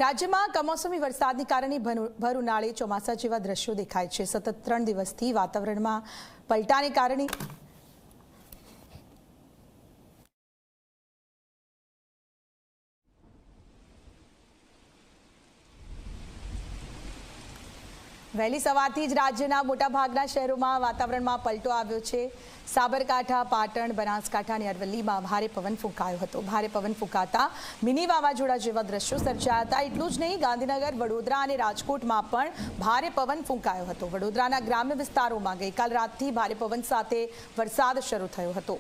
રાજ્યમાં કમોસમી વરસાદને કારણે ભર ઉનાળે ચોમાસા જેવા દ્રશ્યો દેખાય છે। સતત 3 દિવસથી વાતાવરણમાં પલટાને કારણે વહેલી સવારથી જ રાજ્યના મોટાભાગના શહેરોમાં વાતાવરણમાં પલટો આવ્યો છે। સાબરકાંઠા, પાટણ, બનાસકાંઠા અને અરવલ્લીમાં ભારે પવન ફૂંકાયો હતો। ભારે પવન ફૂંકાતા મિની વાવાઝોડા જેવા દ્રશ્યો સર્જાયા હતા। એટલું જ નહીં, ગાંધીનગર, વડોદરા અને રાજકોટમાં પણ ભારે પવન ફૂંકાયો હતો। વડોદરાના ગ્રામ્ય વિસ્તારોમાં ગઈકાલ રાતથી ભારે પવન સાથે વરસાદ શરૂ થયો હતો।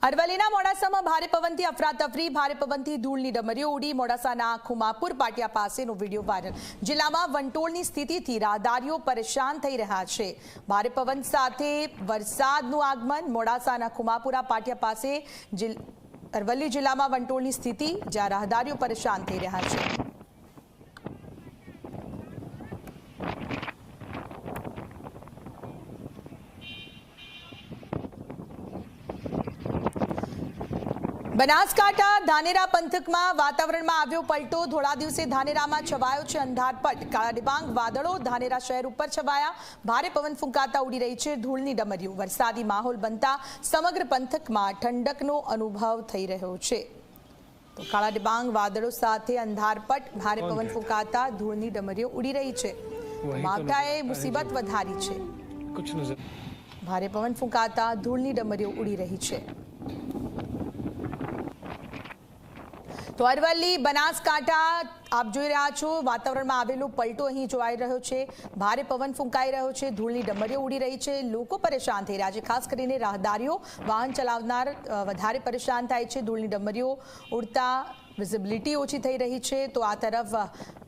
અરવલ્લીના મોડાસામાં ભારે પવનથી અફરાતફરી, ભારે પવનથી ધૂળની ડમરીઓ ઉડી। મોડાસાના ખુમાપુર પાટિયા પાસેનો વિડીયો વાયરલ। જિલ્લામાં વંટોળની સ્થિતિથી રાહદારીઓ પરેશાન થઈ રહ્યા છે। ભારે પવન સાથે વરસાદનું આગમન। મોડાસાના ખુમાપુરા પાટિયા પાસે અરવલ્લી જિલ્લામાં વંટોળની સ્થિતિ, જ્યાં રાહદારીઓ પરેશાન થઈ રહ્યા છે। બનાસકાંઠા ધાનેરા પંથકમાં વાતાવરણમાં આવ્યો પલટો। ધોળા દિવસે ધાનેરામાં છવાયો છે અંધારપટ। કાળા ડિબાંગ વાદળો ધાનેરા શહેર ઉપર છવાયા। ભારે પવન ફૂંકાતા ઉડી રહી છે ધૂળની ડમરીઓ। વરસાદી માહોલ બનતા સમગ્ર પંથકમાં ઠંડકનો અનુભવ થઈ રહ્યો છે। તો કાળા ડિબાંગ વાદળો સાથે અંધારપટ, ભારે પવન ફૂંકાતા ધૂળની ડમરીઓ ઉડી રહી છે। માવઠાએ મુસીબત વધારી છે। ભારે પવન ફૂંકાતા ધૂળની ડમરીઓ ઉડી રહી છે। તો અરવલ્લી, બનાસકાંઠા આપ જોઈ રહ્યા છો, વાતાવરણમાં આવેલો પલટો અહીં જોવાઈ રહ્યો છે। ભારે પવન ફૂંકાઈ રહ્યો છે, ધૂળની ડમરીઓ ઉડી રહી છે, લોકો પરેશાન થઈ રહ્યા છે। ખાસ કરીને રાહદારીઓ, વાહન ચલાવનાર વધારે પરેશાન થાય છે। ધૂળની ડમરીઓ ઉડતા વિઝિબિલિટી ઓછી થઈ રહી છે। તો આ તરફ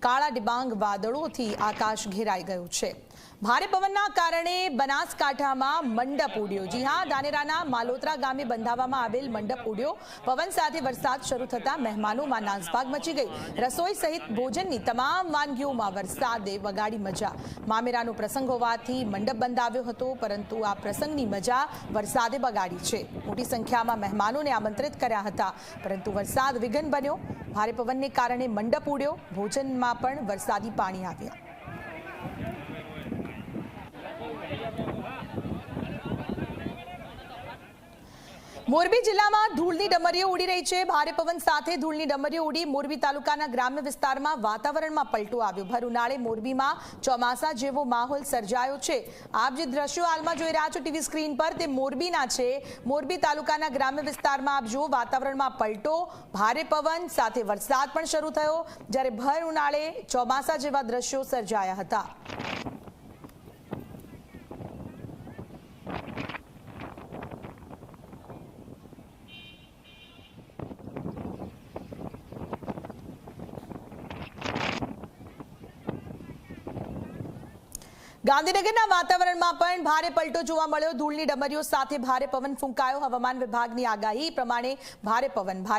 કાળા ડિબાંગ વાદળોથી આકાશ ઘેરાઈ ગયું છે। ભારે પવનના કારણે બનાસકાંઠામાં મંડપ ઉડ્યો। જી હા, ધાનેરાના માલોત્રા ગામે બંધાવવામાં આવેલ મંડપ ઉડ્યો। પવન સાથે વરસાદ શરૂ થતા મહેમાનોમાં નાસભાગ મચી ગઈ। રસોઈ સહિત ભોજનની તમામ વાનગીઓમાં વરસાદે વગાડી મજા। મામેરાનો પ્રસંગ હોવાથી મંડપ બંધાવ્યો હતો, પરંતુ આ પ્રસંગની મજા વરસાદે બગાડી છે। મોટી સંખ્યામાં મહેમાનોને આમંત્રિત કર્યા હતા, પરંતુ વરસાદ વિઘ્ન બન્યો। ભારે પવનને કારણે મંડપ ઉડ્યો, ભોજનમાં પણ વરસાદી પાણી આવ્યા। મોરબી જિલ્લામાં ધૂળની ડમરીઓ ઉડી રહી છે। ભારે પવન સાથે ધૂળની ડમરીઓ ઉડી। મોરબી તાલુકાના ગ્રામ્ય વિસ્તારમાં વાતાવરણમાં પલટો આવ્યો। ભર ઉનાળે મોરબીમાં ચોમાસા જેવો માહોલ સર્જાયો છે। આપ જે દ્રશ્યો હાલમાં જોઈ રહ્યા છો ટીવી સ્ક્રીન પર, તે મોરબીના છે। મોરબી તાલુકાના ગ્રામ્ય વિસ્તારમાં આપ જો વાતાવરણમાં પલટો, ભારે પવન સાથે વરસાદ પણ શરૂ થયો, જ્યારે ભર ઉનાળે ચોમાસા જેવા દ્રશ્યો સર્જાયા હતા। ગાંધીનગરના વાતાવરણમાં પણ ભારે પલટો જોવા મળ્યો। ધૂળની ડમરીઓ સાથે ભારે પવન ફૂંકાયો। હવામાન વિભાગની આગાહી પ્રમાણે ભારે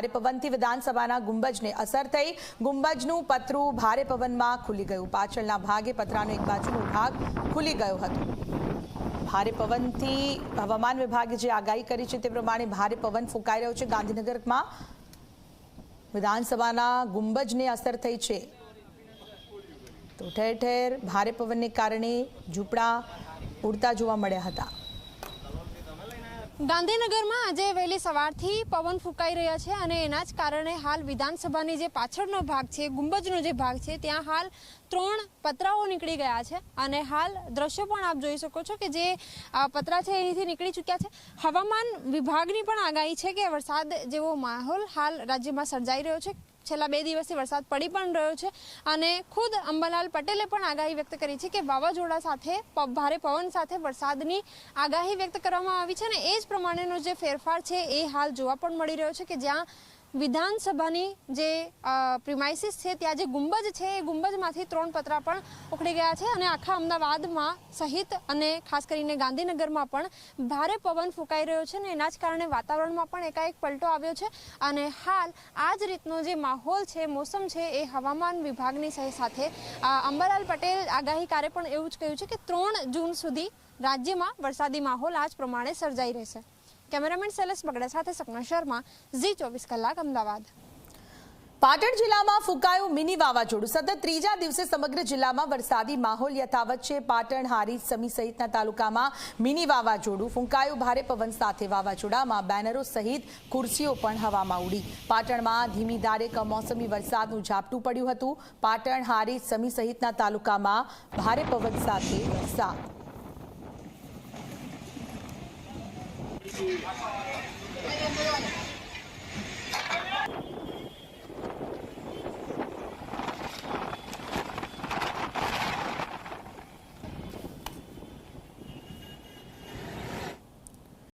પવનથી વિધાનસભાના ગુંબજને અસર થઈ। ગુંબજનું પતરું ભારે પવનમાં ખુલી ગયું। પાછળના ભાગે પતરાનો એક બાજુનો ભાગ ખુલી ગયો હતો। ભારે પવનથી હવામાન વિભાગે જે આગાહી કરી છે તે પ્રમાણે ભારે પવન ફૂંકાઈ રહ્યો છે। ગાંધીનગરમાં વિધાનસભાના ગુંબજને અસર થઈ છે। તો ઠેર ઠેર ભારે પવનને કારણે ઝૂંપડા ઉડતા જોવા મળ્યા હતા। ગાંધીનગરમાં આજે વહેલી સવારથી પવન ફૂંકાઈ રહ્યા છે અને એના જ કારણે હાલ વિધાનસભાની જે પાછળનો ભાગ છે, ગુંબજનો જે ભાગ છે, ત્યાં હાલ 3 પતરાઓ નીકળી ગયા છે। અને હાલ દ્રશ્યો પણ આપ જોઈ શકો છો કે જે પતરા છે એનાથી નીકળી ચૂક્યા છે। હવામાન વિભાગની પણ આગાહી છે કે વરસાદ જેવો માહોલ હાલ રાજ્યમાં સર્જાઈ રહ્યો છે। છેલ્લા 2 દિવસથી વરસાદ પડી પણ રહ્યો છે અને ખુદ અંબાલાલ પટેલે પણ આગાહી વ્યક્ત કરી છે કે વાવાઝોડા સાથે ભારે પવન સાથે વરસાદની આગાહી વ્યક્ત કરવામાં આવી છે। અને એ જ પ્રમાણેનો જે ફેરફાર છે એ હાલ જોવા પણ મળી રહ્યો છે કે જ્યાં વિધાનસભાની જે પ્રિમાઇસીસ છે ત્યાં જે ગુંબજ છે એ ગુંબજમાંથી 3 પતરા પણ ઉખડી ગયા છે અને આખા અમદાવાદમાં સહિત અને ખાસ કરીને ગાંધીનગરમાં પણ ભારે પવન ફૂંકાઈ રહ્યો છે અને એના જ કારણે વાતાવરણમાં પણ એકાએક પલટો આવ્યો છે અને હાલ આ જ રીતનો જે માહોલ છે, મોસમ છે, એ હવામાન વિભાગની સાથે અંબાલાલ પટેલ આગાહીકારે પણ એવું જ કહ્યું છે કે 3 જૂન સુધી રાજ્યમાં વરસાદી માહોલ આ જ પ્રમાણે સર્જાઈ રહેશે। કેમેરામેન શૈલેષ બગડા સાથે સપના શર્મા, ઝી 24 કલાક, અમદાવાદ। પાટણ જિલ્લામાં ફૂંકાયું મિની વાવાઝોડું। સતત ત્રીજા દિવસે સમગ્ર જિલ્લામાં વરસાદી માહોલ યથાવત છે। પાટણ, હારીજ, સમી સહિતના તાલુકામાં મિની વાવાઝોડું ફૂંકાયું। ભારે પવન સાથે વાવાઝોડામાં બેનરો સહિત ખુરશીઓ પણ હવામાં ઉડી। પાટણમાં ધીમી ધારે કમોસમી વરસાદનું ઝાપટું પડ્યું હતું। પાટણ, હારીજ, સમી સહિતના તાલુકામાં ભારે પવન સાથે વરસાદ। Thank you.